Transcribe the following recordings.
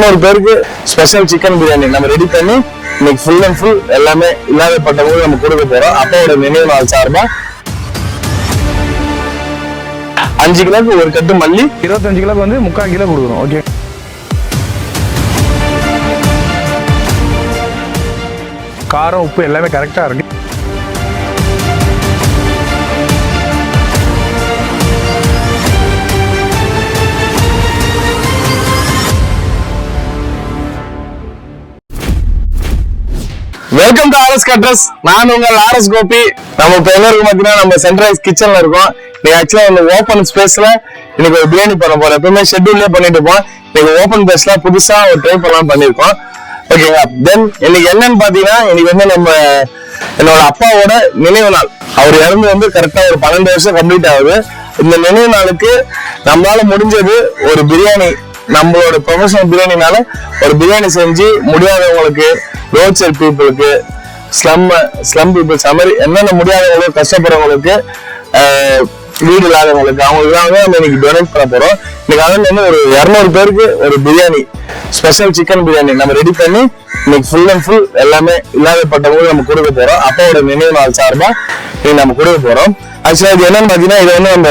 200 பேருக்கு special chicken biryani நம்ம ready பண்ணி இன்னைக்கு ஃபுல் அண்ட் ஃபுல் எல்லாமே இல்லாதப்பட்டவங்களுக்கு நம்ம கொடுக்க போறோம். அப்பாவோட நினைவு நாள் சார்பா 5 கிலோக்கு ஒரு கட்டு மல்லி, 25 கிலோக்கு வந்து 3/4 கிலோ கொடுக்குறோம். ஓகே, காரம் உப்பு எல்லாமே கரெக்டா இருக்கு. வெல்கம் டு ஆர்எஸ் கட்ரஸ். நான் உங்கள் ஆர்எஸ் கோபி. நம்ம இப்போ எங்க இருக்கு பாத்தீங்கன்னா நம்ம சென்ட்ரலைஸ் கிச்சன்ல இருக்கோம். நீங்க ஆக்சுவலா இந்த ஓப்பன் ஸ்பேஸ்ல இன்னைக்கு ஒரு பிரியாணி பண்ண போறோம். எப்பவுமே ஷெட்யூல்லே பண்ணிட்டு இருப்போம். இன்னைக்கு ஓப்பன் ஸ்பேஸ்ல புதுசா ஒரு ட்ரை பண்ணலாம் பண்ணிருக்கோம். ஓகேங்களா? தென் இன்னைக்கு என்னன்னு பாத்தீங்கன்னா இன்னைக்கு வந்து நம்ம என்னோட அப்பாவோட நினைவு நாள். அவர் இறந்து வந்து கரெக்டா ஒரு 12 வருஷம் கம்ப்ளீட் ஆகுது. இந்த நினைவு நாளுக்கு நம்மளால முடிஞ்சது ஒரு பிரியாணி, நம்மளோட ப்ரொஃபஷனல் பிரியாணினால ஒரு பிரியாணி செஞ்சு முடியாதவங்களுக்கு, ரோட் சைட் பீப்புளுக்கு, ஸ்லம் பீப்புள்ஸ், அது மாதிரி என்னென்ன முடியாதவங்களுக்கு, கஷ்டப்படுறவங்களுக்கு, வீடு இல்லாதவங்களுக்கு, அவங்களுக்குலாம் நம்ம இன்னைக்கு டொனேட் பண்ண போறோம். இன்னைக்கு அதில் வந்து ஒரு 200 பேருக்கு ஒரு பிரியாணி, ஸ்பெஷல் சிக்கன் பிரியாணி நம்ம ரெடி பண்ணி இன்னைக்கு ஃபுல் அண்ட் ஃபுல் எல்லாமே இல்லாதப்பட்டவங்களுக்கு நம்ம கொடுக்க போறோம். அப்பாவோட நினைவு நாள் சார்பா இன்னைக்கு நம்ம கொடுக்க போறோம். ஆக்சுவலா இது என்னன்னு பாத்தீங்கன்னா இது வந்து நம்ம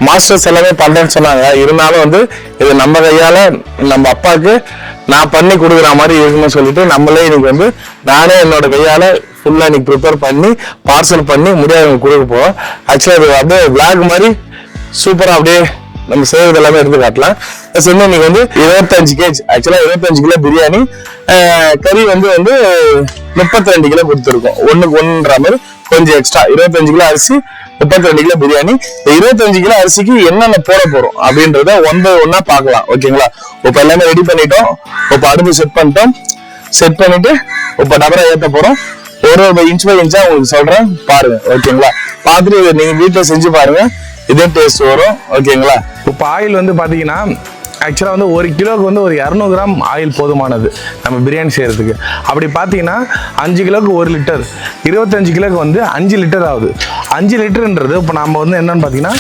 மாஸ்டர்ஸ் எல்லாமே பண்றேன்னு சொன்னாங்க. இருந்தாலும் வந்து இது நம்ம கையால நம்ம அப்பாவுக்கு நான் பண்ணி கொடுக்குற மாதிரி இருக்குன்னு சொல்லிட்டு நம்மளே இன்னைக்கு வந்து நானே என்னோட கையால ஃபுல்லா இன்னைக்கு ப்ரிப்பேர் பண்ணி பார்சல் பண்ணி முடியாதவங்க கொடுக்க போறோம். ஆக்சுவலா இது அப்படியே விளாக் மாதிரி சூப்பரா அப்படியே நம்ம செய்வது எல்லாமே எடுத்து காட்டலாம். இன்னைக்கு வந்து 25 kg, ஆக்சுவலா 25 கிலோ பிரியாணி, கறி வந்து 32 கிலோ கொடுத்துருக்கோம். 1:1 மாதிரி கொஞ்சம் எக்ஸ்ட்ரா 25 கிலோ அரிசி, 32 கிலோ பிரியாணி. 25 கிலோ அரிசிக்கு என்னென்ன போட போறோம் அப்படின்றத ஒன்னா பார்க்கலாம். ஓகேங்களா? இப்ப எல்லாமே ரெடி பண்ணிட்டோம். இப்ப அடுப்பு செட் பண்ணிட்டோம். செட் பண்ணிட்டு இப்ப டபரா ஏத்த போறோம். ஒரு இன்ச் பை இன்ச்சா உங்களுக்கு சொல்றேன், பாருங்க. ஓகேங்களா? பார்த்துட்டு நீங்க வீட்டுல செஞ்சு பாருங்க, இதே டேஸ்ட் வரும். ஓகேங்களா? இப்போ ஆயில் வந்து பாத்தீங்கன்னா ஆக்சுவலாக வந்து 1 கிலோவுக்கு வந்து ஒரு 200 கிராம் ஆயில் போதுமானது நம்ம பிரியாணி செய்கிறதுக்கு. அப்படி பார்த்தீங்கன்னா 5 கிலோவுக்கு 1 லிட்டர், 25 கிலோவுக்கு வந்து 5 லிட்டர் ஆகுது. 5 லிட்டருன்றது இப்போ நம்ம வந்து என்னன்னு பார்த்தீங்கன்னா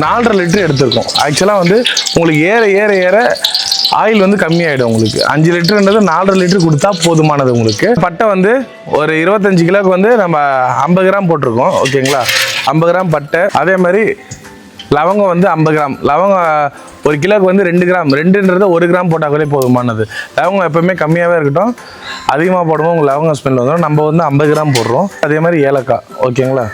4.5 லிட்டர் எடுத்திருக்கோம். ஆக்சுவலாக வந்து உங்களுக்கு ஏற ஏற ஏற ஆயில் வந்து கம்மியாயிடும். உங்களுக்கு 5 லிட்டருன்றது 4.5 லிட்டர் கொடுத்தா போதுமானது. உங்களுக்கு பட்டை வந்து ஒரு 25 கிலோவுக்கு வந்து நம்ம 50 கிராம் போட்டிருக்கோம். ஓகேங்களா? 50 கிராம் பட்டை. அதே மாதிரி லவங்கம் வந்து 50 கிராம். லவங்கம் 1 கிலோவுக்கு வந்து 2 கிராம். 2ன்றது 1 கிராம் போட்டாலே போதுமானது. லவங்கம் எப்பவுமே கம்மியாகவே இருக்கட்டும், அதிகமாக போடும்போது உங்களுக்கு லவங்கம் ஸ்மெல் வந்துடும். நம்ம வந்து 50 கிராம் போடுறோம். அதே மாதிரி ஏலக்காய். ஓகேங்களா?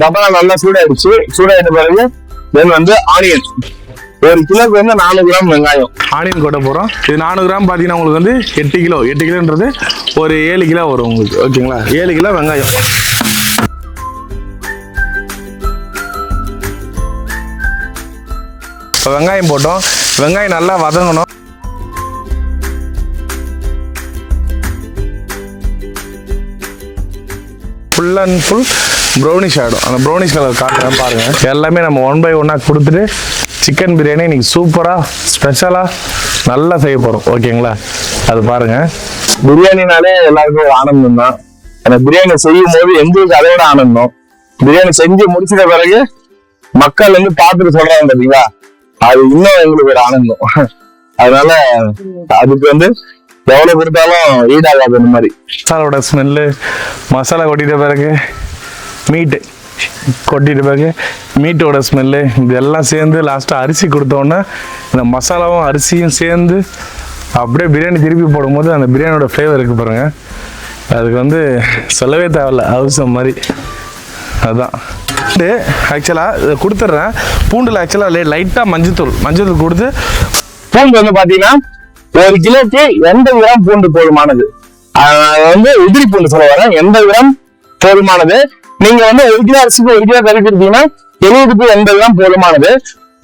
டபரா நல்லா சூடாயிடுச்சு. சூடாயிட்ட பிறகு தென் வந்து ஆனியன் 1 கிலோக்கு வந்து 400 கிராம் வெங்காயம் ஆனியன் கொட்ட போகிறோம். இது 400 கிராம் பார்த்தீங்கன்னா உங்களுக்கு வந்து 8 கிலோ. 8 கிலோன்றது ஒரு 7 கிலோ வரும் உங்களுக்கு. ஓகேங்களா? 7 கிலோ வெங்காயம். இப்போ வெங்காயம் போட்டோம். வெங்காயம் நல்லா வதங்கணும். ஃபுல் அண்ட் ஃபுல் ப்ரௌனிஷ் ஆகிடும். அந்த ப்ரௌனிஷ் கலர் காட்டுறேன் பாருங்கள். எல்லாமே நம்ம 1 by 1 கொடுத்துட்டு சிக்கன் பிரியாணி இன்னைக்கு சூப்பராக ஸ்பெஷலாக நல்லா செய்ய போகிறோம். ஓகேங்களா? அது பாருங்கள். பிரியாணினாலே எல்லாருக்கும் ஒரு ஆனந்தம் தான். அந்த பிரியாணி செய்யும் போது எங்களுக்கு அதோட ஆனந்தம். பிரியாணி செஞ்சு முடிச்சிட்ட பிறகு மக்கள் வந்து பார்த்துட்டு சொல்றாங்க பார்த்தீங்களா, அது இன்னும் எங்களுக்கு ஒரு ஆனந்தம். அதனால அதுக்கு வந்து எவ்வளவு கொடுத்தாலும் ஈடாகாது. அந்த மாதிரி மசாலாவோட ஸ்மெல்லு, மசாலா கொட்டிட்ட பிறகு மீட்டு கொட்டிட்ட பிறகு மீட்டோட ஸ்மெல்லு, இதெல்லாம் சேர்ந்து லாஸ்ட்டாக அரிசி கொடுத்தோன்னே இந்த மசாலாவும் அரிசியும் சேர்ந்து அப்படியே பிரியாணி திருப்பி போடும்போது அந்த பிரியாணியோட ஃப்ளேவர் இருக்குது பாருங்கள். அதுக்கு வந்து சொல்லவே தேவையில்ல, அவசியம் மாதிரி. அதுதான் ஆக்சுவலாக இதை கொடுத்துட்றேன். பூண்டில் ஆக்சுவலாக லைட்டாக மஞ்சத்தூள் கொடுத்து, பூண்டு வந்து பார்த்தீங்கன்னா 1 கிலோக்கு 80 கிராம் பூண்டு போதுமானது. வந்து உதிரி பூண்டு சொல்ல வரேன். 80 கிராம் போதுமானது. நீங்க வந்து 1 கிலோ அரிசிக்கு 1 கிலோ கறி கொடுத்தீங்கன்னா 70 80 கிராம் போதுமானது.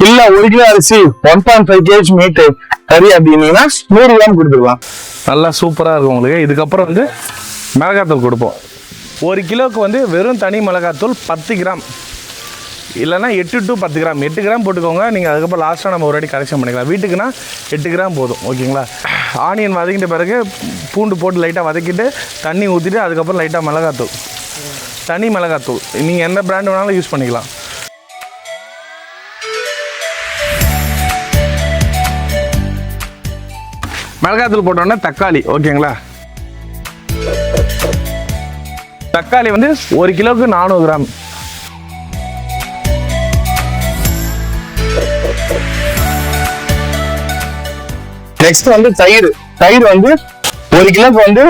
இல்ல 1 கிலோ அரிசி 1.5 kg மீட்டு கறி அப்படின்னீங்கன்னா 100 கிராம் கொடுத்துக்கலாம். நல்லா சூப்பராக இருக்கும் உங்களுக்கு. இதுக்கப்புறம் வந்து மிளகாத்தூள் கொடுப்போம். 1 கிலோவுக்கு வந்து வெறும் தனி மிளகாத்தூள் 10 கிராம், இல்லைனா 8 to 10 கிராம். 8 கிராம் போட்டுக்கோங்க. நீங்கள் அதுக்கப்புறம் லாஸ்ட்டாக நம்ம ஒரு வாட்டி கரெக்ஷன் பண்ணிக்கலாம். வீட்டுக்குன்னா 8 கிராம் போதும். ஓகேங்களா? ஆனியன் வதக்கிட்ட பிறகு பூண்டு போட்டு லைட்டாக வதக்கிட்டு தண்ணி ஊற்றிட்டு அதுக்கப்புறம் லைட்டாக மிளகாத்தூள் தனி மிளகாத்தூள். நீங்கள் எந்த பிராண்ட் வேணாலும் யூஸ் பண்ணிக்கலாம். மிளகாத்தூள் போட்டோன்னா தக்காளி. ஓகேங்களா, தக்காளி வந்து 1 கிலோவுக்கு 400 கிராம். நெக்ஸ்ட் வந்து தயிர். தயிர் வந்து 1 கிலோக்கு வந்து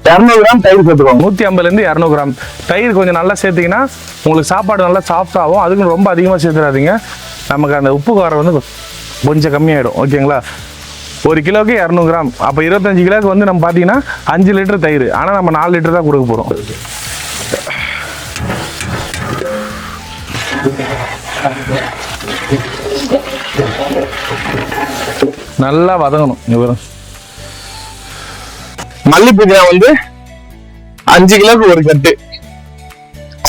200 கிராம் தயிர் சேர்த்துக்கோங்க. 150லேருந்து 200 கிராம் தயிர் கொஞ்சம் நல்லா சேர்த்திங்கன்னா உங்களுக்கு சாப்பாடு நல்லா சாஃப்ட் ஆகும். அதுக்கு ரொம்ப அதிகமாக சேர்த்துடாதீங்க, நமக்கு அந்த உப்பு காரம் வந்து கொஞ்சம் கம்மியாயிடும். ஓகேங்களா, 1 கிலோவுக்கு 200 கிராம். அப்போ 25 கிலோவுக்கு வந்து நம்ம பார்த்தீங்கன்னா 5 லிட்டர் தயிர். ஆனால் நம்ம 4 லிட்டர் தான் கொடுக்க போகிறோம். நல்லா வதங்கணும். இவரும் மல்லி புதினா வந்து 5 கிலோக்கு 1 கட்டு.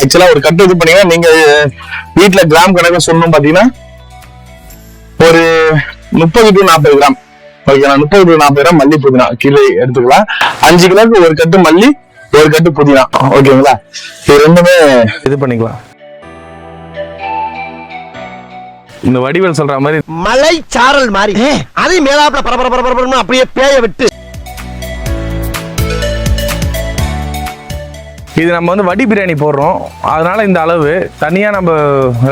ஆக்சுவலா ஒரு கட்டு இது பண்ணீங்கன்னா நீங்க வீட்டுல கிராம் கணக்கு சொல்லணும் பாத்தீங்கன்னா ஒரு 30 to 40 கிராம். ஓகேங்களா, 30 to 40 கிராம் மல்லி புதினா கிலோ எடுத்துக்கலாம். 5 கிலோக்கு 1 கட்டு மல்லி, 1 கட்டு புதினா. ஓகேங்களா, இது ரெண்டுமே இது பண்ணிக்கலாம். இந்த வடிவேல் சொல்ற மாதிரி மலை சாரல் மாதிரி அதை மேலாப்ல பரபரன்னு அப்படியே பேய விட்டு. இது நம்ம வந்து வடி பிரியாணி போடுறோம், அதனால இந்த அளவு தனியாக நம்ம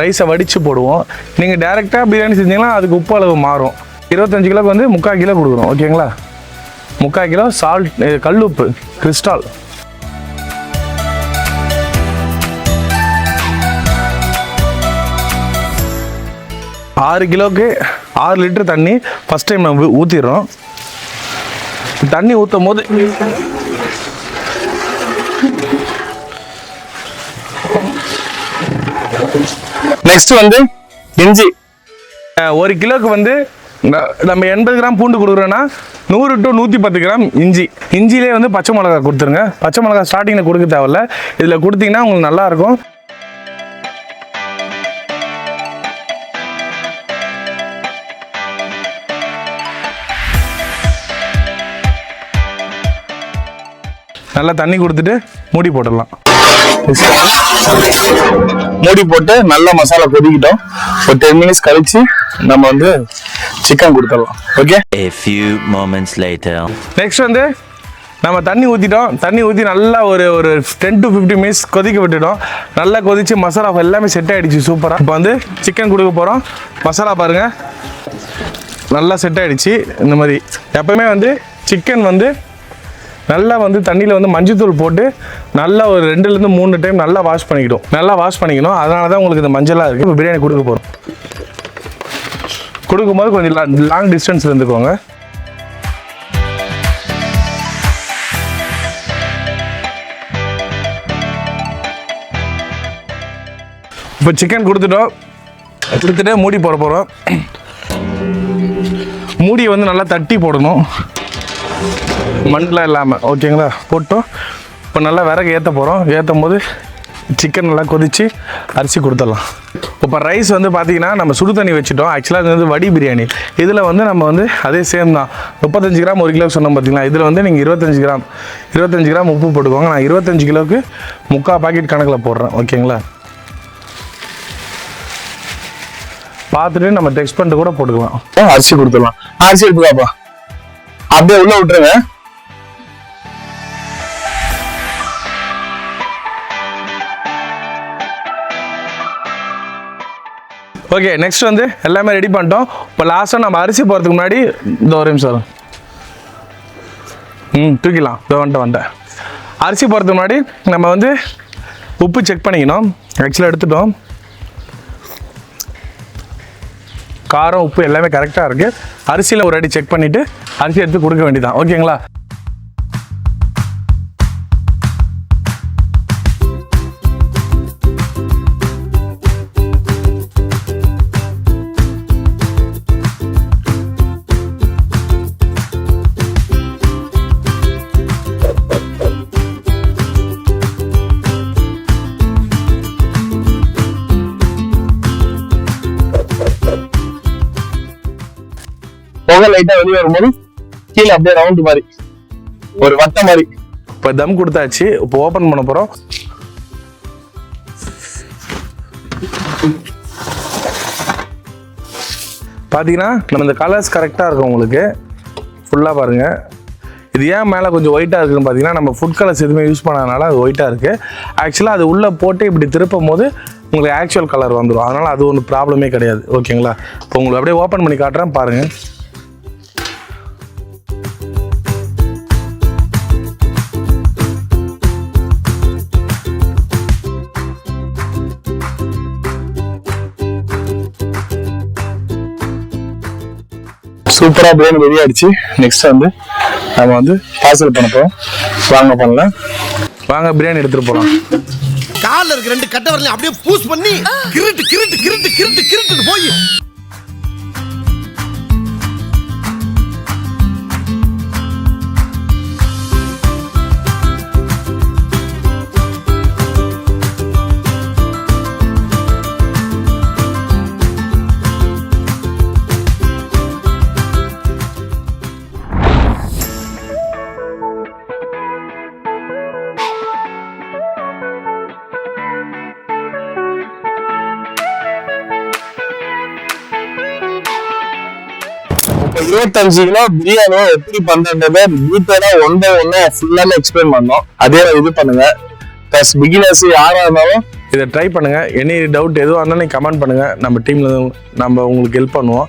ரைஸை வடித்து போடுவோம். நீங்கள் டைரெக்டாக பிரியாணி செஞ்சீங்கன்னா அதுக்கு உப்பு அளவு மாறும். 25 கிலோக்கு வந்து 3/4 கிலோ கொடுக்குறோம். ஓகேங்களா, 3/4 கிலோ சால்ட், கல்லுப்பு கிறிஸ்டால். ஆறு கிலோக்கு 6 லிட்டர் தண்ணி ஃபஸ்ட் டைம் நம்ம ஊற்றிடுறோம். தண்ணி ஊற்றும் போது நெக்ஸ்ட் வந்து இஞ்சி. 1 கிலோக்கு வந்து நம்ம 80 கிராம் பூண்டு கொடுக்குறோன்னா 100 to 110 கிராம் இஞ்சி. இஞ்சிலே வந்து பச்சை மிளகா கொடுத்துருங்க. பச்சை மிளகா ஸ்டார்டிங்கில் கொடுக்க தேவையில்ல, இதில் கொடுத்தீங்கன்னா உங்களுக்கு நல்லாயிருக்கும். நல்லா தண்ணி கொடுத்துட்டு மூடி போட்டுடலாம். மூடி போட்டு நல்லா மசாலா கொதிக்கிட்டோம். ஒரு 10 minutes கழிச்சு நம்ம வந்து சிக்கன் கொடுத்துடலாம். Okay, A few moments later. Next வந்து நம்ம தண்ணி ஊற்றிட்டோம். தண்ணி ஊற்றி நல்லா ஒரு 10 to 15 minutes கொதிக்க விட்டுட்டோம். நல்லா கொதிச்சு மசாலா எல்லாமே செட் ஆகிடுச்சு சூப்பராக. இப்போ வந்து சிக்கன் கொடுக்க போகிறோம். மசாலா பாருங்கள் நல்லா செட் ஆகிடுச்சு. இந்த மாதிரி எப்பவுமே வந்து சிக்கன் வந்து நல்லா வந்து தண்ணியில் வந்து மஞ்சத்தூள் போட்டு நல்லா ஒரு 2 to 3 டைம் நல்லா வாஷ் பண்ணிக்கணும். அதனால தான் உங்களுக்கு இந்த மஞ்சளாக இருக்குது. இப்போ பிரியாணி கொடுக்க போகிறோம். கொடுக்கும்போது கொஞ்சம் லாங் டிஸ்டன்ஸ் இருந்துக்கோங்க. இப்போ சிக்கன் கொடுத்துட்டு மூடி போட போகிறோம். மூடியை வந்து நல்லா தட்டி போடணும், மண்ணில் இல்லாமல். ஓகேங்களா, போட்டோம். இப்போ நல்லா விறகு ஏற்ற போகிறோம். ஏற்றும் போது சிக்கன் நல்லா கொதித்து அரிசி கொடுத்துடலாம். இப்போ ரைஸ் வந்து பார்த்தீங்கன்னா நம்ம சுடு தண்ணி வச்சுட்டோம். ஆக்சுவலாக இது வந்து வடி பிரியாணி. இதில் வந்து நம்ம வந்து அதே சேம் தான் 35 கிராம் 1 கிலோ சொன்னோம் பார்த்தீங்களா. இதில் வந்து நீங்கள் 25 கிராம் உப்பு போட்டுக்கோங்க. நான் 25 கிலோவுக்கு 3/4 பாக்கெட் கணக்கில் போடுறேன். ஓகேங்களா, பார்த்துட்டு நம்ம டெக்ஸ்ட் பண்ணிட்டு கூட போட்டுக்கலாம். அரிசி கொடுத்துடலாம். அரிசி எடுத்துக்காப்பா, அப்படியே உள்ள விட்டுருங்க. ஓகே, நெக்ஸ்ட் வந்து எல்லாமே ரெடி பண்ணிட்டோம். இப்போ லாஸ்ட்டாக நம்ம அரிசி போகிறதுக்கு முன்னாடி இந்த ஒரு நிமிஷம் தூக்கிடலாம். வந்துட்டேன். அரிசி போகிறதுக்கு முன்னாடி நம்ம வந்து உப்பு செக் பண்ணிக்கணும். ஆக்சுவலாக எடுத்துட்டோம். காரம் உப்பு எல்லாமே கரெக்டாக இருக்குது. அரிசியில் ஒரு அடி செக் பண்ணிவிட்டு அரிசி எடுத்து கொடுக்க வேண்டியதான். ஓகேங்களா, புகை லைட்டா வெளியே வரும்போது கீழே அப்படியே ரவுண்ட் மாதிரி ஒரு வட்டம் மாதிரி. இப்போ தம் கொடுத்தாச்சு. இப்போ ஓப்பன் பண்ண போகிறோம். பார்த்தீங்கன்னா நம்ம இந்த கலர்ஸ் கரெக்டாக இருக்கும் உங்களுக்கு. ஃபுல்லாக பாருங்கள். இது ஏன் மேலே கொஞ்சம் ஒயிட்டாக இருக்குதுன்னு பார்த்தீங்கன்னா நம்ம ஃபுட் கலர்ஸ் எதுவுமே யூஸ் பண்ணாதனால அது ஒயிட்டாக இருக்குது. ஆக்சுவலாக அது உள்ளே போட்டு இப்படி திருப்பும் போது உங்களுக்கு ஆக்சுவல் கலர் வந்துடும். அதனால் அது ஒன்றும் ப்ராப்ளமே கிடையாது. ஓகேங்களா? இப்போ உங்களுக்கு அப்படியே ஓப்பன் பண்ணி காட்டுறேன் பாருங்கள். சூப்பரா பிரியாணி ரெடி ஆயிடுச்சு. நெக்ஸ்ட் வந்து நம்ம வந்து பார்சல் பண்ண போறோம். வாங்க பண்ணலாம். வாங்க பிரியாணி எடுத்துகிட்டு போகலாம். கால்ல இருக்க 2 கட்டை வரலையும் அப்படியே பூஸ் பண்ணி கிருட்டு கிருட்டு கிருட்டு கிருட்டு கிருட்டு போய் இப்போ 25 கிலோ பிரியாணி எப்படி பண்றதுன்றத டீட்டெயிலா ஒன் பை ஒன்னா ஃபுல்லாமே எக்ஸ்பிளைன் பண்ணோம். அதே இது பண்ணுங்க. ப்ளஸ் பிகினர்ஸ் யாரா இருந்தாலும் இதை ட்ரை பண்ணுங்கள். எனி டவுட் எதுவாக இருந்தாலும் நீங்கள் கமெண்ட் பண்ணுங்கள். நம்ம டீமில் நம்ம உங்களுக்கு ஹெல்ப் பண்ணுவோம்.